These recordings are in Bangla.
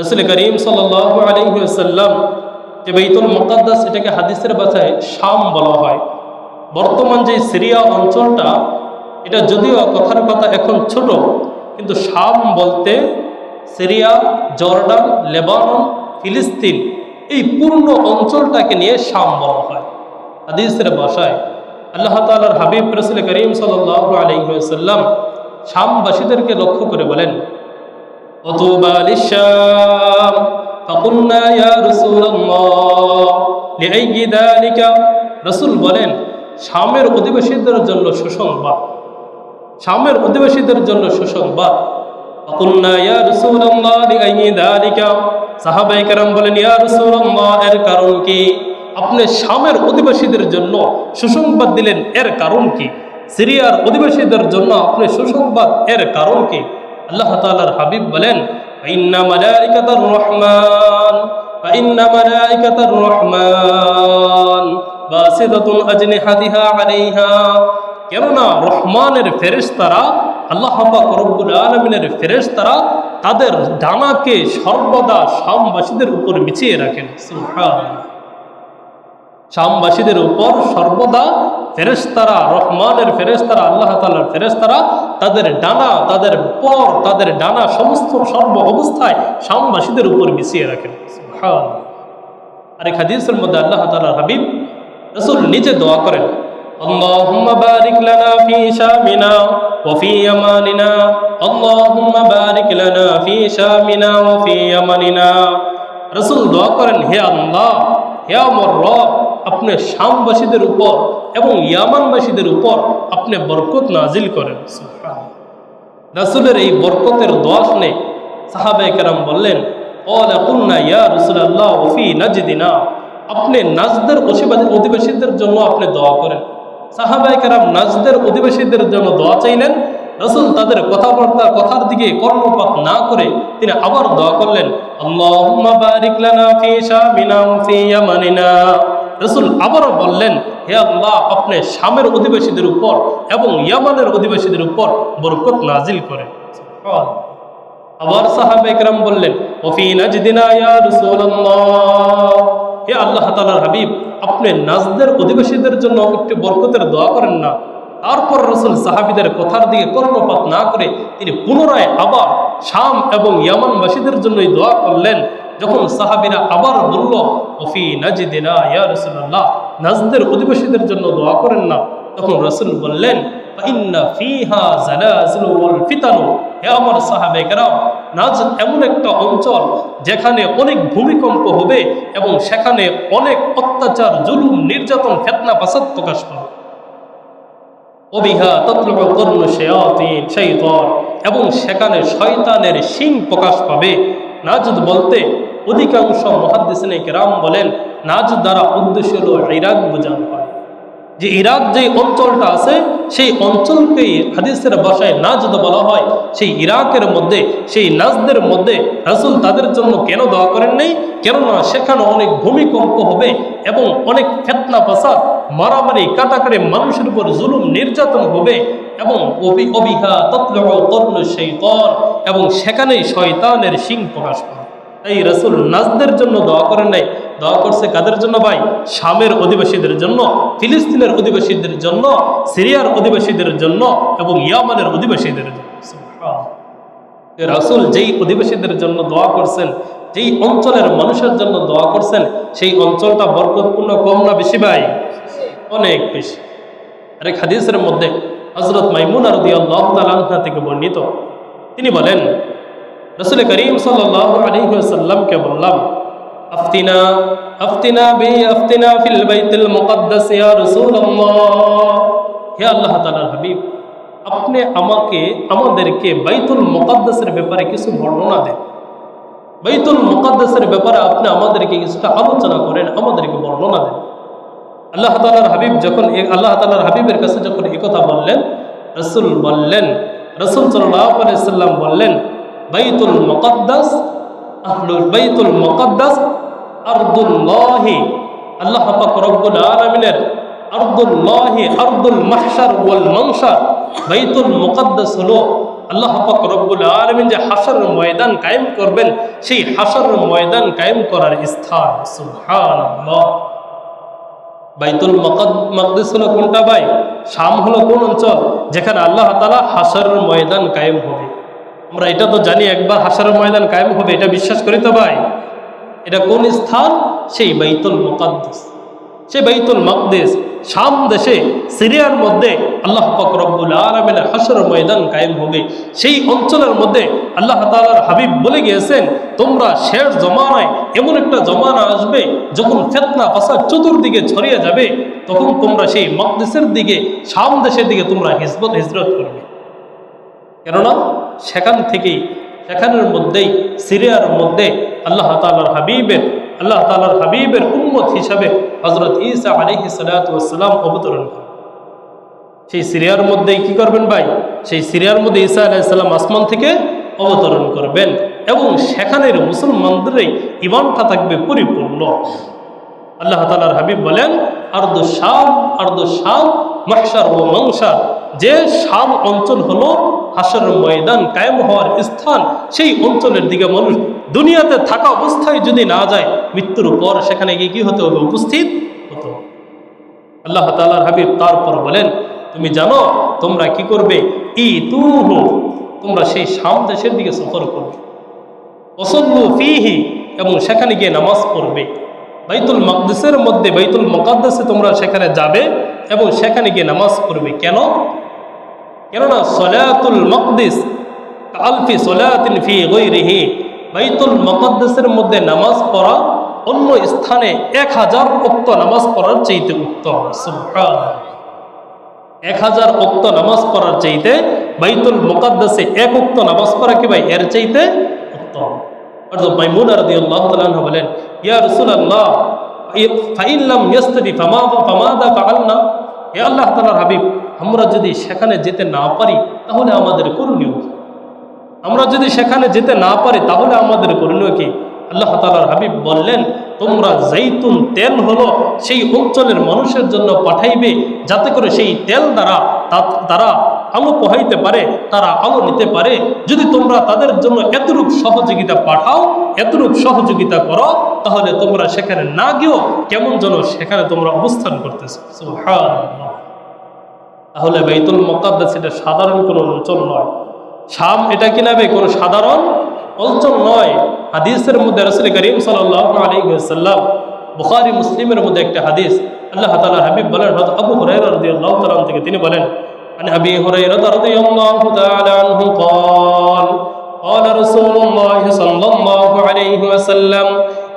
রাসূল করিম সাল্লাল্লাহু আলাইহি ওয়াসাল্লাম যে বাইতুল মুকাদ্দাস, এটাকে হাদিসের ভাষায় শাম বলা হয়। বর্তমান যে সিরিয়া অঞ্চলটা, এটা যদিও কথার কথা এখন ছোট, কিন্তু শাম বলতে সিরিয়া, জর্ডান, লেবানন, ফিলিস্তিন, এই পূর্ণ অঞ্চলটাকে নিয়ে শাম বলা হয় হাদিসের ভাষায়। আল্লাহ তাআলার হাবিব রাসূল করিম সাল্লাল্লাহু আলাইহি ওয়াসাল্লাম শামবাসীদেরকে লক্ষ্য করে বলেন, ওতুবা লিশাম ফাকুলনা ইয়া রাসূলুল্লাহ লিআইয়ি যালিকা। রাসূল বলেন, শামের অধিবাসীদের জন্য সুসংবাদ, শামের অধিবাসীদের জন্য সুসংবাদ। ফাকুলনা ইয়া রাসূলুল্লাহ লিআইয়ি যালিকা। সাহাবায়ে কেরাম বলেন, ইয়া রাসূলুল্লাহ, এর কারণ কি? আপনি শামের অধিবাসীদের জন্য সুসংবাদ দিলেন, এর কারণ কি? সিরিয়ার অধিবাসীদের জন্য আপনি সুসংবাদ, এর কারণ কি? আল্লাহ তাআলার হাবিব বলেন, ইন্না মালাইকাতার রহমান ইন্না মালাইকাতার রহমান বাসিদাতুন আজনিহাতিহা আলাইহা। কেননা রহমানের ফেরেশতারা, আল্লাহ পাক রব্বুল আলামিনের ফেরেশতারা তাদের ডানাকে সর্বদা শামবাসীদের উপর বিছিয়ে রাখেন। সুবহানাল্লাহ। শামবাসীদের উপর সর্বদা ফেরেশতারা, রহমানের ফেরেশতারা, আল্লাহ তাআলার ফেরেশতারা তাদের ডানা, তাদের পর, তাদের ডানা সমস্ত সর্ব অবস্থায় শামবাসীদের উপর বিছিয়ে রাখেন। সুবহানাল্লাহ। আর এই হাদিসের মধ্যে আল্লাহ তাআলার হাবিব রাসূল নিজে দোয়া করেন, আল্লাহুম্মা বারিক লানা ফি শামিনা ওয়া ফি ইয়ামানিনা, আল্লাহুম্মা বারিক লানা ফি শামিনা ওয়া ফি ইয়ামানিনা। রাসূল দোয়া করেন, হে আল্লাহ, হে আমার রব, আপনি শামবাসীদের উপর এবং ইয়ামানবাসীদের উপর আপনি বরকত নাজিল করেন। সুবহানাল্লাহ। রাসূলের এই বরকতের দোয়া শুনে সাহাবায়ে কেরাম বললেন, ক্বালা কুলনা ইয়া রাসূলুল্লাহ ওয়া ফি নাজদিনা। আপনি নাজদের অধিবাসীদের জন্য আপনি দোয়া করেন। সাহাবায়ে কেরাম নাজদের অধিবাসীদের জন্য দোয়া চাইলেন। রাসূল তাদের কথার দিকে কর্ণপাত না করে তিনি আবার দোয়া করলেন, আল্লাহুম্মা বারিক লানা ফি শামিনা ওয়া ফি ইয়ামানিনা। রাসূল আবারও বললেন, হে আল্লাহ, আপনি শামের অধিবাসীদের উপর এবং ইয়ামানের অধিবাসীদের উপর বরকত নাজিল করেন। সুবহানাল্লাহ। আবার সাহাবায়ে কেরাম বললেন, ওয়া ফি নাজদিনা ইয়া রাসূলুল্লাহ। হে আল্লাহ তাআলার হাবিব, আপনি নাজদের অধিবাসীদের জন্য একটু বরকতের দোয়া করেন না। তারপর রাসূল সাহাবীদের কথার দিকে কর্ণপাত না করে তিনি পুনরায় আবার শাম এবং ইয়ামানবাসীদের জন্যই দোয়া করলেন। যখন সাহাবীরা আবার বলল, ওফি নাজদিনা ইয়া রাসূলুল্লাহ, নাজদের অধিবাসীদের জন্য দোয়া করেন না, তখন রাসূল বললেন, ইন্না ফিহা জালাজিলু ওয়াল ফিতানু। হে আমার সাহাবায়ে কেরাম, নাজ এমন একটা অঞ্চল যেখানে অনেক ভূমিকম্প হবে এবং সেখানে অনেক অত্যাচার, জুলুম, নির্যাতন, ফিতনা, ফাসাদ প্রকাশ পাবে। ওবিহা তাতলু করনু শায়াতিন, এবং সেখানে শয়তানের শিং প্রকাশ পাবে। নাজদ বলতে অধিকাংশ মুহাদ্দিসিনে কেরাম বলেন, নাজ দ্বারা উদ্দেশ্য হলো ইরাক বোঝানো হয়। যে ইরাক যে অঞ্চলটা আছে, সেই অঞ্চলকেই হাদিসের ভাষায় নাজদ বলা হয়। সেই ইরাকের মধ্যে, সেই নাজদের মধ্যে রাসূল তাদের জন্য কেন দোয়া করেন নাই? কেননা সেখানে অনেক ভূমিকম্প হবে এবং অনেক ফিতনা, ফাসাদ, মারামারি, কাটাকাটি, মানুষের উপর জুলুম, নির্যাতন হবে এবং অবিহা তাতলু করনু শাইতান, এবং সেখানেই শয়তানের শিং প্রকাশ পাবে। এই রাসূল নাজদের জন্য দোয়া করেন নাই, দোয়া করছে কাদের জন্য ভাই? শামের অধিবাসীদের জন্য, ফিলিস্তিনের অধিবাসীদের জন্য, সিরিয়ার অধিবাসীদের জন্য এবং ইয়ামানের অধিবাসীদের জন্য। সুবহানাল্লাহ। রাসূল যেই অধিবাসীদের জন্য দোয়া করছেন, যেই অঞ্চলের মানুষের জন্য দোয়া করছেন, সেই অঞ্চলটা বরকতপূর্ণ, কম না বেশি ভাই? অনেক বেশি। আরেক হাদিসের মধ্যে হযরত মাইমুনা রাদিয়াল্লাহু তাআলা আনহা থেকে বর্ণিত, তিনি বলেন, রাসূল করিম সাল্লাল্লাহু আলাইহি ওয়াসাল্লামকে বললাম, আফতিনা আফতিনা আফতিনা ফিল বাইতুল মুকাদ্দাস ইয়া রাসূলুল্লাহ। হে আল্লাহ তাআলার হাবিব, আপনি আমাদেরকে বাইতুল মুকাদ্দাসের ব্যাপারে কিছু বর্ণনা দেন। বাইতুল মুকাদ্দাসের ব্যাপারে আপনি আমাদেরকে কিছুটা আলোচনা করেন, আমাদেরকে বর্ণনা দেন। আল্লাহ তাআলার হাবিব যখন আল্লাহ তাআলার হাবিবের কাছে যখন এই কথা বললেন, রাসূল সাল্লাল্লাহু আলাইহি ওয়াসাল্লাম বললেন, বাইতুল মুকাদ্দাস আরদুল্লাহি, আল্লাহ পাক রব্বুল আলামিনের আরদুল্লাহি, আরদুল মাহশার ওয়াল মানশার। বাইতুল মুকাদ্দাস হলো আল্লাহ পাক রব্বুল আলামিন যে হাশরের ময়দান কায়েম করবেন, সেই হাশরের ময়দান কায়েম করার স্থান। সুবহানাল্লাহ। বাইতুল মাকদিস হলো কোনটা ভাই? শাম হলো কোন অঞ্চল যেখানে আল্লাহ তাআলা হাশরের ময়দান কায়েম হবে? আমরা এটা তো জানি একবার হাশরের ময়দান কায়েম হবে, এটা বিশ্বাস করি তো ভাই। এটা কোন স্থান? সেই বাইতুল মুকাদ্দাস, সেই বাইতুল মাকদিস শাম দেশে সিরিয়ার মধ্যে আল্লাহ পাক রব্বুল আলামিনের হাশরের ময়দান কায়েম হবে। সেই অঞ্চলের মধ্যে আল্লাহ তাআলার হাবিব বলে গিয়েছেন, তোমরা শেষ জমানায় এমন একটা জমানা আসবে যখন ফিতনা ফাসাদ চতুর্দিকে ছড়িয়ে যাবে, তখন তোমরা সেই মাকদিসের দিকে, শাম দেশের দিকে তোমরা হিজরত করবে। কেননা সেখানের মধ্যেই সিরিয়ার মধ্যে আল্লাহ তাআলার হাবিবের উম্মত হিসাবে হযরত ঈসা আলাইহিস সালাতু ওয়াস সালাম অবতরণ করেন। সেই সিরিয়ার মধ্যেই কি করবেন ভাই? সেই সিরিয়ার মধ্যে ঈসা আলাইহিস সালাম আসমান থেকে অবতরণ করবেন এবং সেখানের মুসলমানদের ঈমানটা থাকবে পরিপূর্ণ। আল্লাহ তাআলার হাবিব বলেন, আরদু শাম মাহশার ও মানশার, যে শাম অঞ্চল হলো হাশরের ময়দান কায়েম হওয়ার স্থান। সেই অঞ্চলের দিকে মানুষ দুনিয়াতে থাকা অবস্থায় যদি না যায়, মৃত্যুর পর সেখানে গিয়ে কি হতে হবে? উপস্থিত হতো। আল্লাহ তাআলার হাবিব তারপর বলেন, তুমি জানো তোমরা কি করবে? তোমরা সেই শাম দেশের দিকে সফর করবে, ওয়াসাল্লু ফীহি, এবং সেখানে গিয়ে নামাজ পড়বে। বাইতুল মাকদিসের মধ্যে, বাইতুল মুকাদ্দাসে তোমরা সেখানে যাবে এবং সেখানে গিয়ে নামাজ পড়বে। কেননা সলাতুল মাকদিস কালফি সলাতিন ফি গায়রিহি, বাইতুল মুকাদ্দাসের মধ্যে নামাজ পড়া অন্য স্থানে 1000 ওয়াক্ত নামাজ পড়ার চাইতে উত্তম। সুবহানাল্লাহ। 1000 ওয়াক্ত নামাজ পড়ার চাইতে বাইতুল মুকাদ্দাসে 1 ওয়াক্ত নামাজ পড়া কি ভাই এর চাইতে উত্তম। আর মাইমুনা রাদিয়াল্লাহু তাআলা আনহা বলেন, ইয়া রাসূলুল্লাহ ফাইন লাম ইয়াস্তাদি ফামাদা ফাআলনা, হে আল্লাহ তাআলার হাবিব, আমরা যদি সেখানে যেতে না পারি তাহলে আমাদের করণীয় কি? আমরা যদি সেখানে যেতে না পারি তাহলে আমাদের করণীয় কি? আল্লাহ তাআলার হাবিব বললেন, তোমরা জাইতুন তেল হলো সেই অঞ্চলের মানুষের জন্য পাঠাইবে, যাতে করে সেই তেল দ্বারা তারা আলো পোহাইতে পারে, তারা আলো নিতে পারে। যদি তোমরা তাদের জন্য এতটুকু সহযোগিতা পাঠাও, এতটুকু সহযোগিতা করো, তাহলে তোমরা সেখানে না গিয়েও কেমন যেন সেখানে তোমরা অবস্থান করতেছো। সুবহানাল্লাহ। তাহলে বাইতুল মুকাদ্দাস এটা সাধারণ কোনো অঞ্চল নয়। শাম এটা কি নাবে কোনো সাধারণ অঞ্চল নয়। হাদিসের মধ্যে রাসূল করিম সাল্লাল্লাহু আলাইহি ওয়াসাল্লাম, বুখারী মুসলিমের মধ্যে একটা হাদিস, আল্লাহ তাআলার হাবিব বলেন, হযরত আবু হুরায়রা রাদিয়াল্লাহু তাআলা থেকে তিনি বলেন, আন আবি হুরায়রা রাদিয়াল্লাহু তাআলা আনহু قال قال رسول الله صلى الله عليه وسلم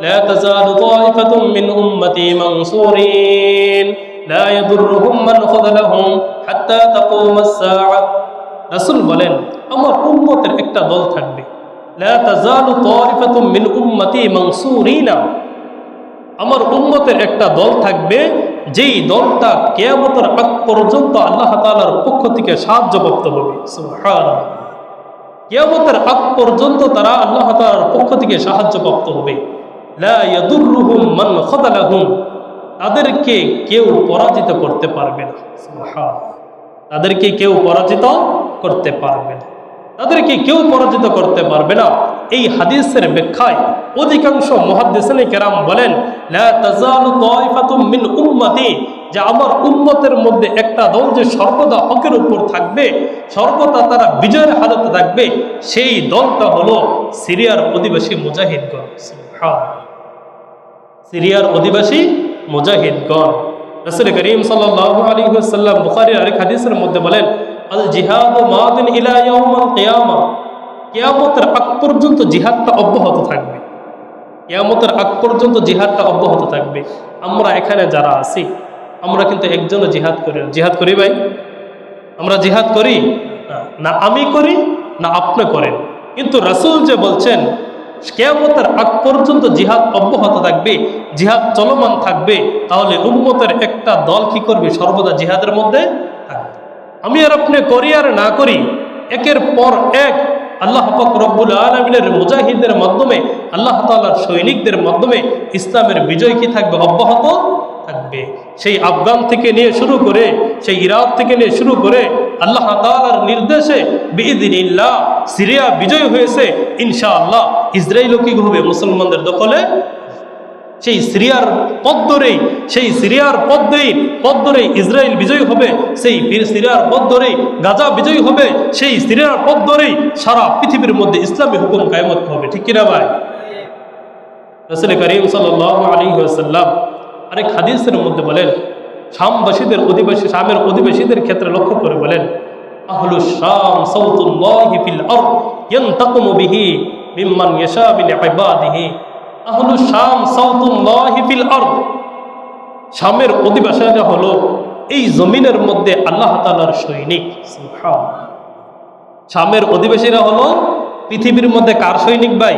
لا تزال طائفة من أمتي منصورين لا يضرهم من خذلهم حتى تقوم الساعة। রাসূল বলেন, আমার উম্মতের একটা দল থাকবে, লা তাজালু তাইফাতুম মিন উম্মতি মানসুরিনা, আমার উম্মতের একটা দল থাকবে যেই দলটা কিয়ামতের আগ পর্যন্ত আল্লাহ তাআলার পক্ষ থেকে সাহায্যপ্রাপ্ত হবে। সুবহানাল্লাহ। কিয়ামতের আগ পর্যন্ত তারা আল্লাহ তাআলার পক্ষ থেকে সাহায্যপ্রাপ্ত হবে। লা ইয়াদুররুহুম মান খাযালাহুম, তাদেরকে কেউ পরাজিত করতে পারবে না। সুবহানাল্লাহ। তাদেরকে কেউ পরাজিত করতে পারবে না, তাদেরকে কেউ পরাজিত করতে পারবে না। এই হাদিসের ব্যাখ্যায় অধিকাংশ মুহাদ্দিসিনে কেরাম বলেন, লা তাজালু তাইফাতুম মিন উম্মতি, যে আমার উম্মতের মধ্যে একটা দল যে সর্বদা হকের উপর থাকবে, সর্বদা তারা বিজয়ের হালতে থাকবে, সেই দলটা হলো সিরিয়ার অধিবাসী মুজাহিদগণ। সুবহানাল্লাহ। সিরিয়ার অধিবাসী মুজাহিদগণ। রাসূল করিম সাল্লাল্লাহু আলাইহি ওয়াসাল্লাম বুখারীর আরেক হাদিসের মধ্যে বলেন, আল জিহাদু মাদিন ইলা ইয়াউমিল কিয়ামা, কিয়ামতের আগ পর্যন্ত জিহাদটা অব্যাহত থাকবে। কিয়ামতের আগ পর্যন্ত জিহাদটা অব্যাহত থাকবে। আমরা এখানে যারা আছি, আমরা কিন্তু একজনও জিহাদ করি না। জিহাদ করি ভাই? আমরা জিহাদ করি না, আমি করি না আপনি করেন। কিন্তু রাসূল যে বলছেন কিয়ামতের আগ পর্যন্ত জিহাদ অব্যাহত থাকবে, জিহাদ চলমান থাকবে, তাহলে উম্মতের একটা দল কি করবে? সর্বদা জিহাদের মধ্যে থাকবে। আমি আর আপনি করি আর না করি, একের পর এক আল্লাহ পাক রব্বুল আলামিনের মুজাহিদদের মাধ্যমে, আল্লাহ তাআলার সৈনিকদের মাধ্যমে ইসলামের বিজয় কি থাকবে? অব্যাহত থাকবে। সেই আফগান থেকে নিয়ে শুরু করে, সেই ইরাক থেকে নিয়ে শুরু করে আল্লাহ তাআলার নির্দেশে বিইذনিল্লাহ সিরিয়া বিজয় হয়েছে ইনশাআল্লাহ। ইসরায়েলও কি হবে মুসলমানদের দখলে। সেই সিরিয়ার পথ ধরেই ইসরায়েল বিজয়ী হবে, সেই সিরিয়ার পথ ধরেই গাজা বিজয়ী হবে, সেই সিরিয়ার পথ ধরেই সারা পৃথিবীর মধ্যে ইসলামী হুকুম কায়েমত হবে। ঠিক কিনা ভাই? রাসূল করিম সাল্লাল্লাহু আলাইহি ওয়াসাল্লাম আরেক হাদিসের মধ্যে বলেন, শামের অধিবাসীদের ক্ষেত্রে লক্ষ্য করে বলেন, আহলুশ শাম সাউতুল্লাহি ফিল আরদ ইয়ানতাকিমু বিহি মিম্মান ইয়াশা মিন ইবাদিহি। আহলুশ শাম সাউতুল্লাহি ফিল আরদ, শামের অধিবাসীরা হলো এই জমিনের মধ্যে আল্লাহ তাআলার সৈনিক। সুবহানাল্লাহ। শামের অধিবাসীরা হলো পৃথিবীর মধ্যে কার সৈনিক ভাই?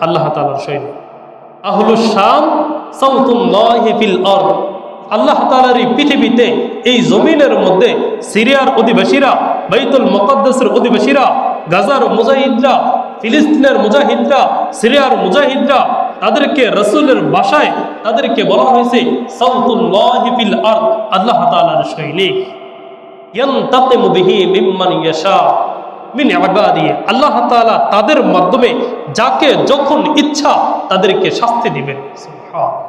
আল্লাহ তাআলার সৈনিক। আহলুশ শাম সাউতুল্লাহি ফিল আরদ, আল্লাহ তাআলার এই পৃথিবীতে এই জমিনের মধ্যে সিরিয়ার অধিবাসীরা, বাইতুল মুকাদ্দাসের অধিবাসীরা, গাজার মুজাহিদরা, ফিলিস্তিনের মুজাহিদরা, সিরিয়ার মুজাহিদরা, তাদেরকে রাসূলের ভাষায় তাদেরকে বলা হয়েছে সাউতুল্লাহি ফিল আরদ, আল্লাহ তাআলার সৈনিক। ইয়ানতাকিমু বিহি মিম্মান ইয়াশা মিন ইবাদিহি, আল্লাহ তাআলা তাদের মাধ্যমে যাকে যখন ইচ্ছা তাদেরকে শাস্তি দিবেন। সুবহানাল্লাহ।